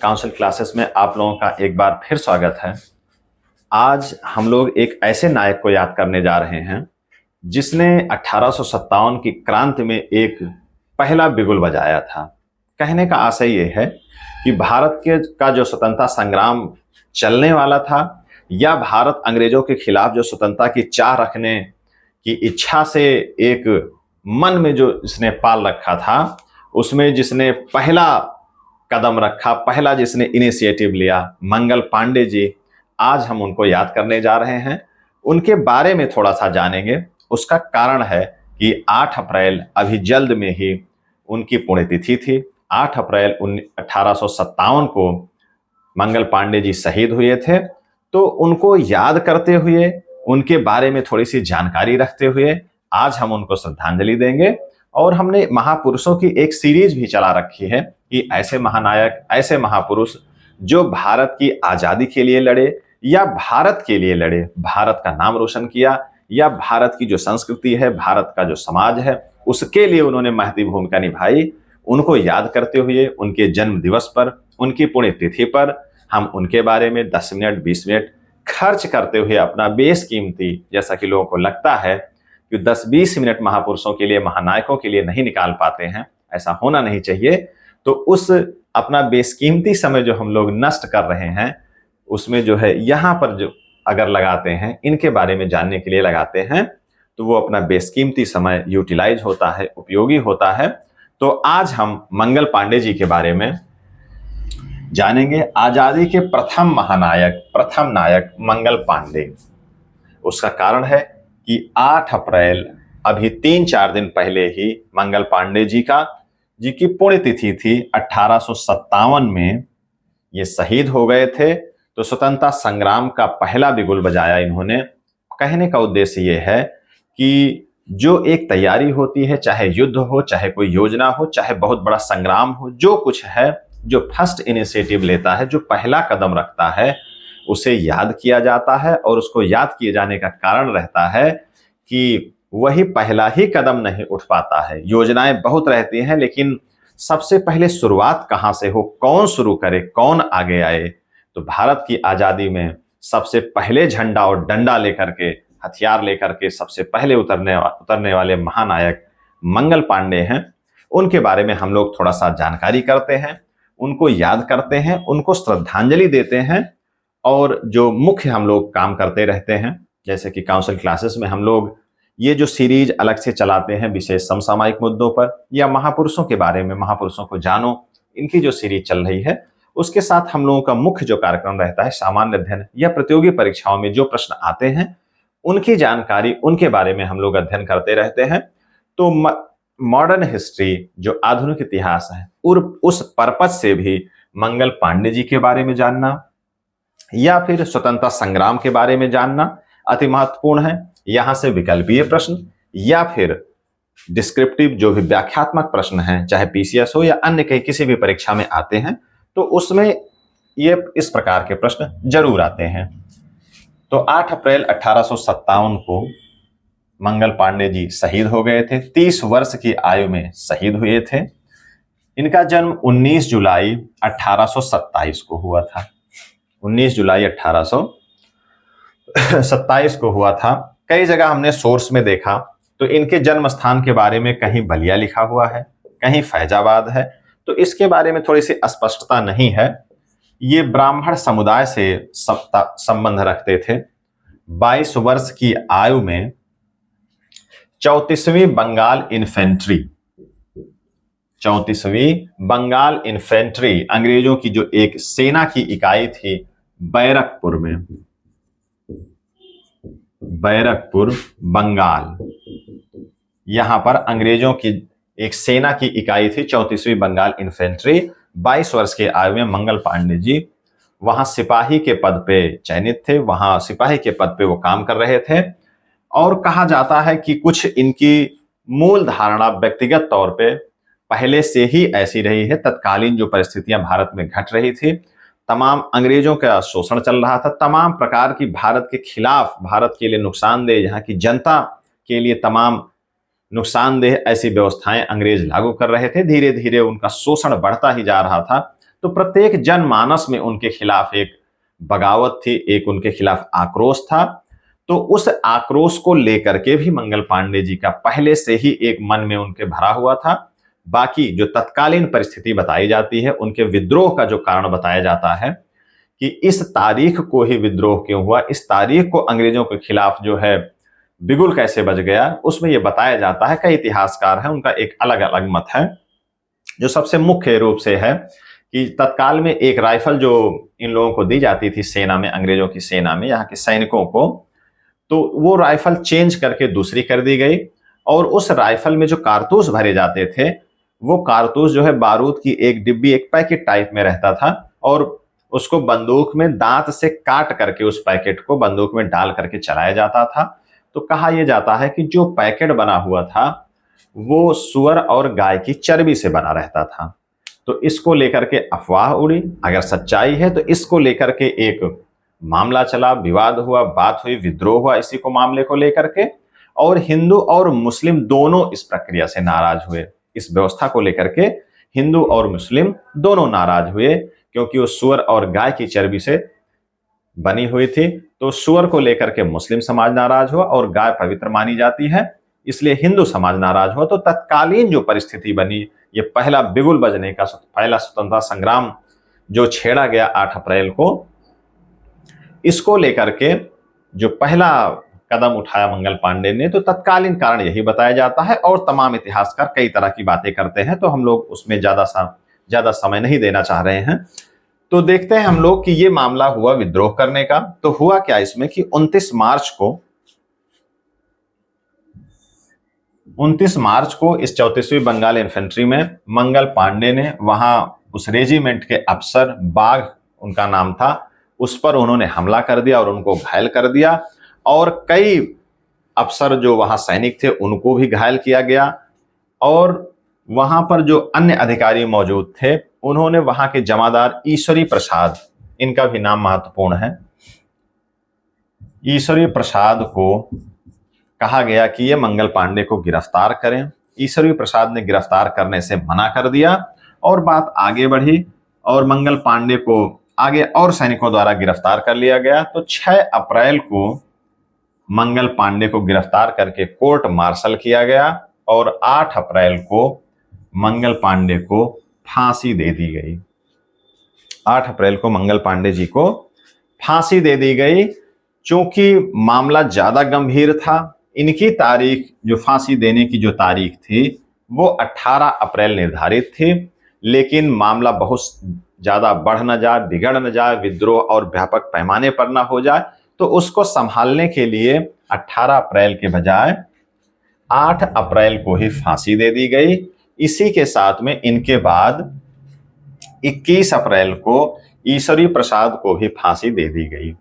Council classes में आप लोगों का एक बार फिर स्वागत है। आज हम लोग एक ऐसे नायक को याद करने जा रहे हैं जिसने 1857 की क्रांति में एक पहला बिगुल बजाया था। कहने का आशय ये है कि भारत का जो स्वतंत्रता संग्राम चलने वाला था या भारत अंग्रेजों के खिलाफ जो स्वतंत्रता की चाह रखने की इच्छा से एक मन में जो इसने पाल रखा था, उसमें जिसने पहला कदम रखा, पहला जिसने इनिशिएटिव लिया, मंगल पांडे जी, आज हम उनको याद करने जा रहे हैं। उनके बारे में थोड़ा सा जानेंगे। उसका कारण है कि 8 अप्रैल अभी जल्द में ही उनकी पुण्यतिथि थी। 8 अप्रैल 1857 को मंगल पांडे जी शहीद हुए थे। तो उनको याद करते हुए, उनके बारे में थोड़ी सी जानकारी रखते हुए आज हम उनको श्रद्धांजलि देंगे। और हमने महापुरुषों की एक सीरीज भी चला रखी है कि ऐसे महानायक, ऐसे महापुरुष जो भारत की आजादी के लिए लड़े या भारत के लिए लड़े, भारत का नाम रोशन किया या भारत की जो संस्कृति है, भारत का जो समाज है, उसके लिए उन्होंने महती भूमिका निभाई। उनको याद करते हुए उनके जन्म दिवस पर, उनकी पुण्यतिथि पर हम उनके बारे में 10 मिनट 20 मिनट खर्च करते हुए अपना बेशकीमती, जैसा कि लोगों को लगता है कि 10-20 मिनट महापुरुषों के लिए, महानायकों के लिए नहीं निकाल पाते हैं, ऐसा होना नहीं चाहिए। तो उस अपना बेशकीमती समय जो हम लोग नष्ट कर रहे हैं, उसमें जो है यहाँ पर जो अगर लगाते हैं, इनके बारे में जानने के लिए लगाते हैं, तो वो अपना बेशकीमती समय यूटिलाइज होता है, उपयोगी होता है। तो आज हम मंगल पांडे जी के बारे में जानेंगे। आजादी के प्रथम महानायक, प्रथम नायक मंगल पांडे। उसका कारण है कि 8 अप्रैल अभी 3-4 दिन पहले ही मंगल पांडे जी की पुण्यतिथि थी। 1857 में ये शहीद हो गए थे। तो स्वतंत्रता संग्राम का पहला बिगुल बजाया इन्होंने। कहने का उद्देश्य ये है कि जो एक तैयारी होती है, चाहे युद्ध हो, चाहे कोई योजना हो, चाहे बहुत बड़ा संग्राम हो, जो कुछ है, जो फर्स्ट इनिशिएटिव लेता है, जो पहला कदम रखता है, उसे याद किया जाता है। और उसको याद किए जाने का कारण रहता है कि वही पहला ही कदम नहीं उठ पाता है। योजनाएं बहुत रहती हैं, लेकिन सबसे पहले शुरुआत कहां से हो, कौन शुरू करे, कौन आगे आए। तो भारत की आजादी में सबसे पहले झंडा और डंडा लेकर के, हथियार लेकर के सबसे पहले उतरने वाले महानायक मंगल पांडे हैं। उनके बारे में हम लोग थोड़ा सा जानकारी करते हैं, उनको याद करते हैं, उनको श्रद्धांजलि देते हैं। और जो मुख्य हम लोग काम करते रहते हैं, जैसे कि काउंसिल क्लासेस में हम लोग ये जो सीरीज अलग से चलाते हैं विशेष समसामयिक मुद्दों पर, या महापुरुषों के बारे में, महापुरुषों को जानो, इनकी जो सीरीज चल रही है, उसके साथ हम लोगों का मुख्य जो कार्यक्रम रहता है सामान्य अध्ययन या प्रतियोगी परीक्षाओं में जो प्रश्न आते हैं, उनकी जानकारी, उनके बारे में हम लोग अध्ययन करते रहते हैं। तो मॉडर्न हिस्ट्री, जो आधुनिक इतिहास है, और उस पर्पज से भी मंगल पांडे जी के बारे में जानना या फिर स्वतंत्रता संग्राम के बारे में जानना अति महत्वपूर्ण है। यहां से विकल्पीय प्रश्न या फिर डिस्क्रिप्टिव जो भी व्याख्यात्मक प्रश्न हैं, चाहे पीसीएस हो या अन्य कहीं किसी भी परीक्षा में आते हैं, तो उसमें ये इस प्रकार के प्रश्न जरूर आते हैं। तो 8 अप्रैल 1857 को मंगल पांडे जी शहीद हो गए थे। 30 वर्ष की आयु में शहीद हुए थे। इनका जन्म 19 जुलाई 1827 को हुआ था। 19 जुलाई 1827 को हुआ था। कई जगह हमने सोर्स में देखा तो इनके जन्म स्थान के बारे में कहीं बलिया लिखा हुआ है, कहीं फैजाबाद है। तो इसके बारे में थोड़ी सी अस्पष्टता नहीं है। ये ब्राह्मण समुदाय से संबंध रखते थे। 22 वर्ष की आयु में 34वीं बंगाल इन्फेंट्री, 34वीं बंगाल इन्फेंट्री, अंग्रेजों की जो एक सेना की इकाई थी बैरकपुर में, बैरकपुर बंगाल, यहां पर अंग्रेजों की एक सेना की इकाई थी 34वीं बंगाल इन्फेंट्री। 22 वर्ष के आयु में मंगल पांडे जी वहां सिपाही के पद पे चयनित थे, वहां सिपाही के पद पे वो काम कर रहे थे। और कहा जाता है कि कुछ इनकी मूल धारणा व्यक्तिगत तौर पे पहले से ही ऐसी रही है। तत्कालीन जो परिस्थितियां भारत में घट रही थी, तमाम अंग्रेजों का शोषण चल रहा था, तमाम प्रकार की भारत के खिलाफ, भारत के लिए नुकसानदेह, यहाँ की जनता के लिए तमाम नुकसानदेह ऐसी व्यवस्थाएं अंग्रेज लागू कर रहे थे। धीरे धीरे उनका शोषण बढ़ता ही जा रहा था। तो प्रत्येक जनमानस में उनके खिलाफ एक बगावत थी, एक उनके खिलाफ आक्रोश था। तो उस आक्रोश को लेकर के भी मंगल पांडे जी का पहले से ही एक मन में उनके भरा हुआ था। बाकी जो तत्कालीन परिस्थिति बताई जाती है, उनके विद्रोह का जो कारण बताया जाता है कि इस तारीख को ही विद्रोह क्यों हुआ, इस तारीख को अंग्रेजों के खिलाफ जो है बिगुल कैसे बज गया, उसमें यह बताया जाता है। कई इतिहासकार हैं, उनका एक अलग अलग मत है। जो सबसे मुख्य रूप से है कि तत्काल में एक राइफल जो इन लोगों को दी जाती थी सेना में, अंग्रेजों की सेना में, यहाँ के सैनिकों को, तो वो राइफल चेंज करके दूसरी कर दी गई। और उस राइफल में जो कारतूस भरे जाते थे, वो कारतूस जो है बारूद की एक डिब्बी, एक पैकेट टाइप में रहता था, और उसको बंदूक में दांत से काट करके उस पैकेट को बंदूक में डाल करके चलाया जाता था। तो कहा यह जाता है कि जो पैकेट बना हुआ था वो सुअर और गाय की चर्बी से बना रहता था। तो इसको लेकर के अफवाह उड़ी। अगर सच्चाई है तो इसको लेकर के एक मामला चला, विवाद हुआ, बात हुई, विद्रोह हुआ इसी को मामले को लेकर के। और हिंदू और मुस्लिम दोनों इस प्रक्रिया से नाराज हुए। इस व्यवस्था को लेकर के हिंदू और मुस्लिम दोनों नाराज हुए, क्योंकि वो सुअर और गाय की चर्बी से बनी हुई थी। तो सुअर को लेकर के मुस्लिम समाज नाराज हुआ, और गाय पवित्र मानी जाती है इसलिए हिंदू समाज नाराज हुआ। तो तत्कालीन जो परिस्थिति बनी, ये पहला बिगुल बजने का पहला स्वतंत्रता संग्राम जो छेड़ा गया 8 अप्रैल को, इसको लेकर के जो पहला कदम उठाया मंगल पांडे ने, तो तत्कालीन कारण यही बताया जाता है। और तमाम इतिहासकार कई तरह की बातें करते हैं, तो हम लोग उसमें ज्यादा समय नहीं देना चाह रहे हैं। तो देखते हैं हम लोग कि ये मामला हुआ विद्रोह करने का। तो हुआ क्या इसमें कि 29 मार्च को इस 34वीं बंगाल इन्फेंट्री में मंगल पांडे ने वहां उस रेजिमेंट के अफसर, बाघ उनका नाम था, उस पर उन्होंने हमला कर दिया और उनको घायल कर दिया। और कई अफसर जो वहां सैनिक थे उनको भी घायल किया गया। और वहां पर जो अन्य अधिकारी मौजूद थे, उन्होंने वहां के जमादार ईश्वरी प्रसाद, इनका भी नाम महत्वपूर्ण है, ईश्वरी प्रसाद को कहा गया कि ये मंगल पांडे को गिरफ्तार करें। ईश्वरी प्रसाद ने गिरफ्तार करने से मना कर दिया और बात आगे बढ़ी, और मंगल पांडे को आगे और सैनिकों द्वारा गिरफ्तार कर लिया गया। तो 6 अप्रैल को मंगल पांडे को गिरफ्तार करके कोर्ट मार्शल किया गया, और 8 अप्रैल को मंगल पांडे को फांसी दे दी गई। 8 अप्रैल को मंगल पांडे जी को फांसी दे दी गई। चूंकि मामला ज्यादा गंभीर था, इनकी तारीख, जो फांसी देने की जो तारीख थी, वो 18 अप्रैल निर्धारित थी। लेकिन मामला बहुत ज्यादा बढ़ न जाए, बिगड़ न जाए, विद्रोह और व्यापक पैमाने पर न हो जाए, तो उसको संभालने के लिए 18 अप्रैल के बजाय 8 अप्रैल को ही फांसी दे दी गई। इसी के साथ में इनके बाद 21 अप्रैल को ईश्वरी प्रसाद को भी फांसी दे दी गई।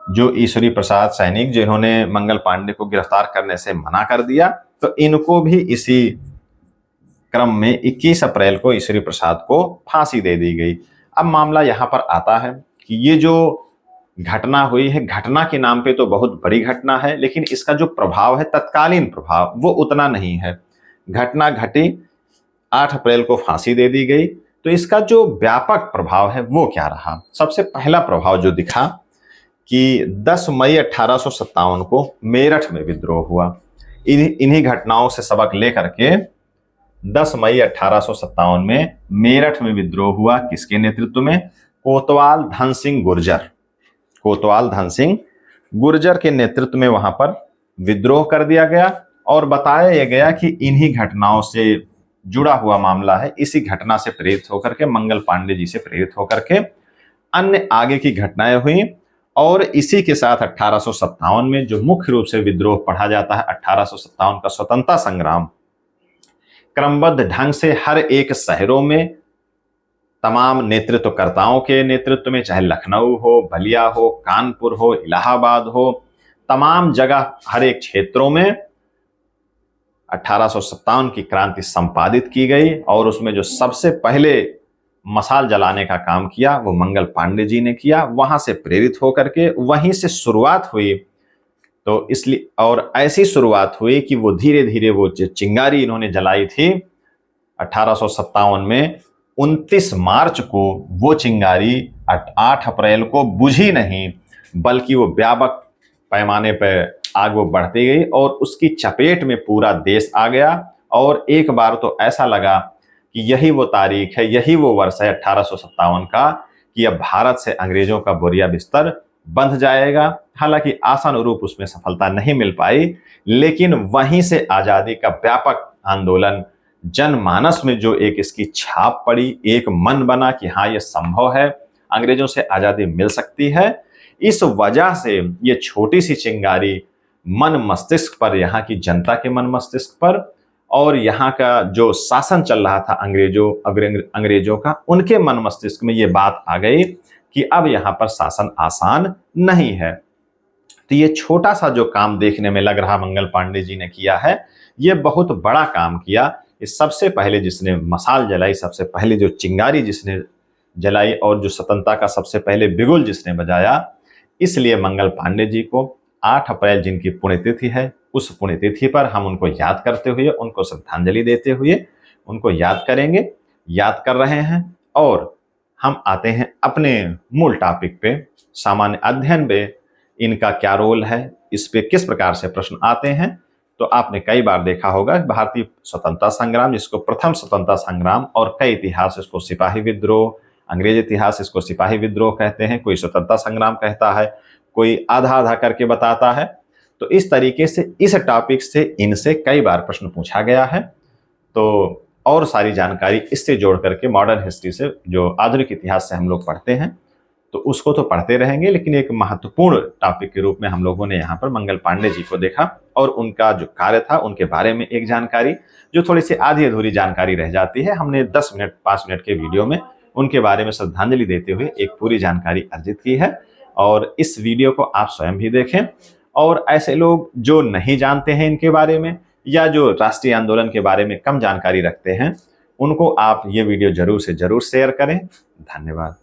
जो ईश्वरी प्रसाद सैनिक जिन्होंने मंगल पांडे को गिरफ्तार करने से मना कर दिया, तो इनको भी इसी क्रम में 21 अप्रैल को ईश्वरी प्रसाद को फांसी दे दी गई। अब मामला यहां पर आता है कि ये जो घटना हुई है, घटना के नाम पे तो बहुत बड़ी घटना है, लेकिन इसका जो प्रभाव है, तत्कालीन प्रभाव, वो उतना नहीं है। घटना घटी, 8 अप्रैल को फांसी दे दी गई, तो इसका जो व्यापक प्रभाव है वो क्या रहा। सबसे पहला प्रभाव जो दिखा कि 10 मई 1857 को मेरठ में विद्रोह हुआ। इन्हीं घटनाओं से सबक लेकर के 10 मई 1857 में मेरठ में विद्रोह हुआ। किसके नेतृत्व में? कोतवाल धन सिंह गुर्जर। कोतवाल धन सिंह गुर्जर के नेतृत्व में वहां पर विद्रोह कर दिया गया, और बताया गया कि इन्हीं घटनाओं से जुड़ा हुआ मामला है। इसी घटना से प्रेरित होकर के, मंगल पांडे जी से प्रेरित होकर के अन्य आगे की घटनाएं हुई। और इसी के साथ 1857 में जो मुख्य रूप से विद्रोह पढ़ा जाता है, 1857 का स्वतंत्रता संग्राम, क्रमबद्ध ढंग से हर एक शहरों में तमाम नेतृत्वकर्ताओं के नेतृत्व में, चाहे लखनऊ हो, बलिया हो, कानपुर हो, इलाहाबाद हो, तमाम जगह हर एक क्षेत्रों में 1857 की क्रांति संपादित की गई। और उसमें जो सबसे पहले मशाल जलाने का काम किया वो मंगल पांडे जी ने किया। वहां से प्रेरित होकर के वहीं से शुरुआत हुई। तो इसलिए, और ऐसी शुरुआत हुई कि वो धीरे धीरे वो जो चिंगारी इन्होंने जलाई थी 1857 में, 29 मार्च को वो चिंगारी 8 अप्रैल को बुझी नहीं, बल्कि वो व्यापक पैमाने पर आग वो बढ़ती गई और उसकी चपेट में पूरा देश आ गया। और एक बार तो ऐसा लगा कि यही वो तारीख है, यही वो वर्ष है 1857 का, कि अब भारत से अंग्रेजों का बोरिया बिस्तर बंध जाएगा। हालांकि आशानुरूप उसमें सफलता नहीं मिल पाई, लेकिन वहीं से आजादी का व्यापक आंदोलन, जनमानस में जो एक इसकी छाप पड़ी, एक मन बना कि हाँ ये संभव है, अंग्रेजों से आजादी मिल सकती है। इस वजह से ये छोटी सी चिंगारी मन मस्तिष्क पर, यहाँ की जनता के मन मस्तिष्क पर और यहाँ का जो शासन चल रहा था अंग्रेजों का, उनके मन मस्तिष्क में ये बात आ गई कि अब यहाँ पर शासन आसान नहीं है। तो ये छोटा सा जो काम देखने में लग रहा मंगल पांडे जी ने किया है, ये बहुत बड़ा काम किया। इस सबसे पहले जिसने मशाल जलाई, सबसे पहले जो चिंगारी जिसने जलाई और जो स्वतंत्रता का सबसे पहले बिगुल जिसने बजाया, इसलिए मंगल पांडे जी को 8 अप्रैल जिनकी पुण्यतिथि है, उस पुण्यतिथि पर हम उनको याद करते हुए, उनको श्रद्धांजलि देते हुए उनको याद करेंगे, याद कर रहे हैं। और हम आते हैं अपने मूल टॉपिक पे, सामान्य अध्ययन में इनका क्या रोल है, इस पे किस प्रकार से प्रश्न आते हैं। तो आपने कई बार देखा होगा भारतीय स्वतंत्रता संग्राम, जिसको प्रथम स्वतंत्रता संग्राम, और कई इतिहास इसको सिपाही विद्रोह, अंग्रेज इतिहास इसको सिपाही विद्रोह कहते हैं, कोई स्वतंत्रता संग्राम कहता है, कोई आधा आधा करके बताता है। तो इस तरीके से इस टॉपिक से इनसे कई बार प्रश्न पूछा गया है। तो और सारी जानकारी इससे जोड़ करके मॉडर्न हिस्ट्री से, जो आधुनिक इतिहास से हम लोग पढ़ते हैं, तो उसको तो पढ़ते रहेंगे, लेकिन एक महत्वपूर्ण टॉपिक के रूप में हम लोगों ने यहाँ पर मंगल पांडे जी को देखा और उनका जो कार्य था उनके बारे में एक जानकारी, जो थोड़ी सी आधी अधूरी जानकारी रह जाती है, हमने 10 मिनट 5 मिनट के वीडियो में उनके बारे में श्रद्धांजलि देते हुए एक पूरी जानकारी अर्जित की है। और इस वीडियो को आप स्वयं भी देखें, और ऐसे लोग जो नहीं जानते हैं इनके बारे में, या जो राष्ट्रीय आंदोलन के बारे में कम जानकारी रखते हैं, उनको आप ये वीडियो जरूर से जरूर शेयर करें। धन्यवाद।